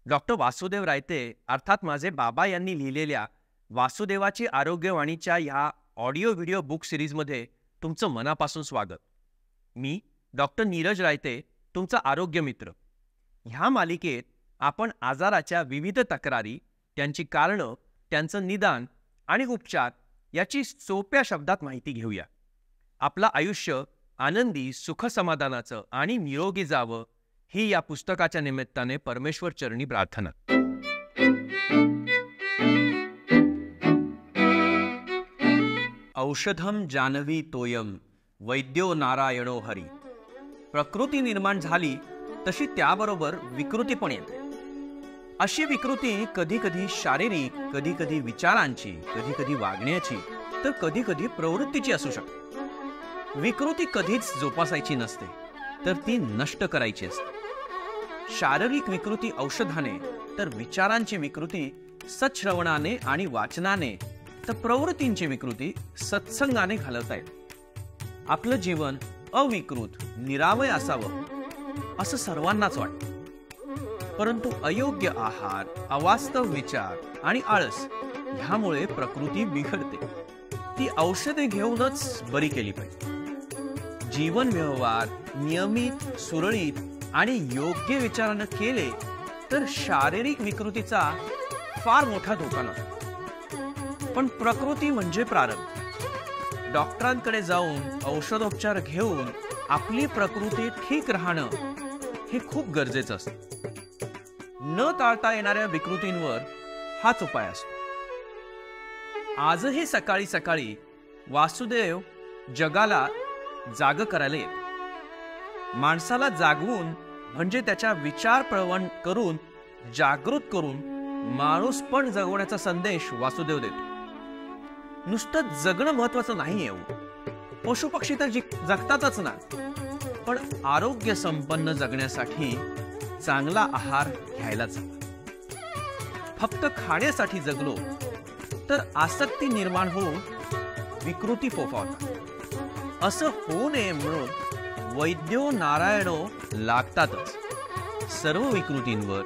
Doctor Vasudev रायते अर्थात माझे बाबा यांनी लिहिलेल्या वासुदेवाची आरोग्यवाणीच्या ह्या ऑडिओ व्हिडिओ बुक सिरीजमध्ये तुमचं मनापासून स्वागत। मी डॉक्टर नीरज रायते, तुमचा आरोग्य मित्र। ह्या मालिकेत आपण आजाराच्या विविध तक्रारी, त्यांची कारणं, त्यांचं निदान आणि उपचार याची सोप्या शब्दात माहिती घेऊया। आपलं आयुष्य आनंदी, सुखसमाधानाचं आणि निरोगी जावं ही या पुस्तकाच्या निमित्ताने परमेश्वर चरणी प्रार्थना। औषधम जानवी तोयम वैद्यो नारायणो हरी। प्रकृती निर्माण झाली तशी त्याबरोबर विकृती पण येते। अशी विकृती कधी कधी शारीरिक, कधी कधी विचारांची, कधी कधी वागण्याची, तर कधी कधी प्रवृत्तीची असू शकते। विकृती कधीच जोपासायची नसते, तर ती नष्ट करायची असते। शारीरिक विकृती औषधाने, तर विचारांची विकृती सत्श्रवणाने आणि वाचनाने, तर प्रवृत्तींची विकृती सत्संगाने घालवता येते। आपलं जीवन अविकृत, निरामय असावं असं सर्वांनाच वाटतं, परंतु अयोग्य आहार, अवास्तव विचार आणि आळस ह्यामुळे प्रकृती बिघडते। ती औषधे घेऊनच बरी केली पाहिजे। जीवन व्यवहार नियमित, सुरळीत आणि योग्य विचारानं केले तर शारीरिक विकृतीचा फार मोठा धोका नसतो। पण प्रकृती म्हणजे प्रारंभ। डॉक्टरांकडे जाऊन औषधोपचार घेऊन आपली प्रकृती ठीक राहणं हे खूप गरजेचं असतं। न टाळता येणाऱ्या विकृतींवर हाच उपाय असतो। आजही सकाळी सकाळी वासुदेव जगाला जाग करायला येतो। माणसाला जागवून म्हणजे त्याच्या विचार प्रवण करून, जागृत करून माणूस पण जगवण्याचा संदेश वासुदेव देतो। नुसतं जगणं महत्वाचं नाहीये। पशु पक्षी तर जगतातच ना, पण आरोग्य संपन्न जगण्यासाठी चांगला आहार घ्यायलाच हवा। फक्त खाण्यासाठी जगलो तर आसक्ती निर्माण होऊन विकृती फोफावतात। असं होऊ नये म्हणून वैद्यो नारायणो लागतातच। सर्व विकृतींवर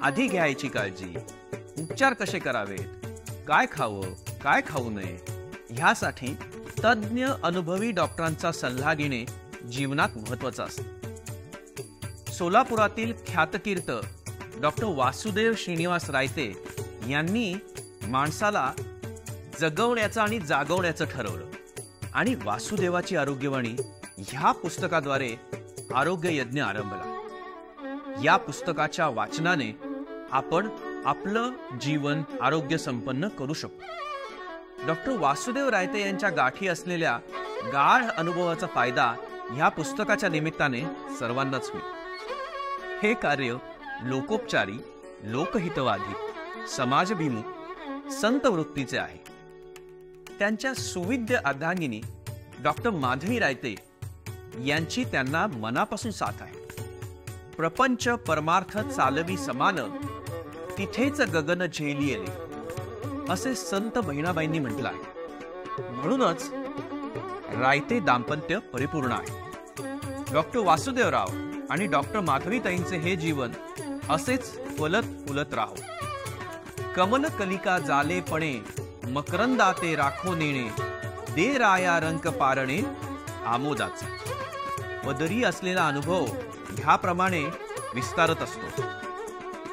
आधी घ्यायची काळजी, उपचार कसे करावेत, काय खावं, काय खाऊ नये, ह्यासाठी तज्ञ अनुभवी डॉक्टरांचा सल्ला घेणे जीवनात महत्वाचं असतं। सोलापुरातील ख्यातकीर्त डॉक्टर वासुदेव श्रीनिवास रायते यांनी माणसाला जगवण्याचं आणि जागवण्याचं ठरवलं आणि वासुदेवाची आरोग्यवाणी ह्या पुस्तकाद्वारे आरोग्य यज्ञ आरंभला। या पुस्तकाच्या वाचनाने आपण आपलं जीवन आरोग्य संपन्न करू शकतो। डॉक्टर वासुदेव रायते यांच्या गाठी असलेल्या गाढ अनुभवाचा फायदा ह्या पुस्तकाच्या निमित्ताने सर्वांनाच होईल। हे कार्य लोकोपचारी, लोकहितवादी, समाजभिमुख, संत वृत्तीचे आहे। त्यांच्या सुविद्य अर्धांगिनी डॉक्टर माधवी रायते यांची त्यांना मनापासून साथ आहे। प्रपंच परमार्थ चालवी समान, तिथेच गगन झेलियले असे संत बहिणाबाईंनी म्हटलं आहे। म्हणूनच रायते दाम्पत्य परिपूर्ण आहे। डॉक्टर वासुदेवराव आणि डॉक्टर माधवीताईंचे हे जीवन असेच फलत फुलत राहो। कमल कलिका जालेपणे मकरंदाते राखो नेणे, दे राया रंक पारणे आमोदाचा। पदरी असलेला अनुभव ह्याप्रमाणे विस्तारत असतो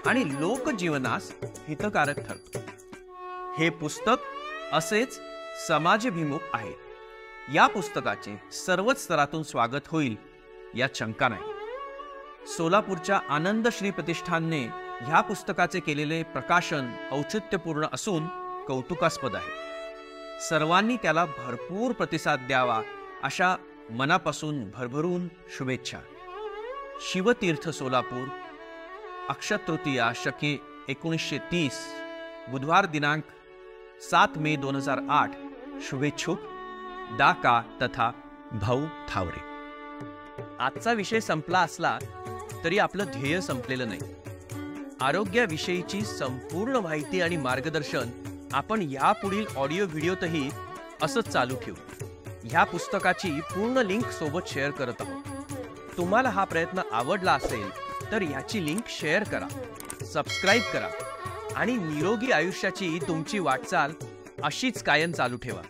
आणि लोकजीवनास हितकारक ठरतो। हे पुस्तक असेच समाजभिमुख आहे। या पुस्तकाचे सर्वच स्तरातून स्वागत होईल यात शंका नाही। सोलापूरच्या आनंदश्री प्रतिष्ठानने ह्या पुस्तकाचे केलेले प्रकाशन औचित्यपूर्ण असून कौतुकास्पद आहे। सर्वांनी त्याला भरपूर प्रतिसाद द्यावा अशा मनापासून भरभरून शुभेच्छा। शिवतीर्थ सोलापूर, अक्षतृतीया शके 1930, बुधवार दिनांक 7 मे 2008। शुभेच्छुक दाका तथा भाऊ थावरे। आजचा विषय संपला असला तरी आपलं ध्येय संपलेलं नाही। आरोग्याविषयीची संपूर्ण माहिती आणि मार्गदर्शन आपण यापुढील ऑडिओ व्हिडिओतही असंच चालू ठेवू। ह्या पुस्तकाची पूर्ण लिंक सोबत शेअर करत आहोत। तुम्हाला हा प्रयत्न आवडला असेल तर याची लिंक शेअर करा। सबस्क्राईब करा आणि निरोगी आयुष्याची तुमची वाटचाल अशीच कायम चालू ठेवा.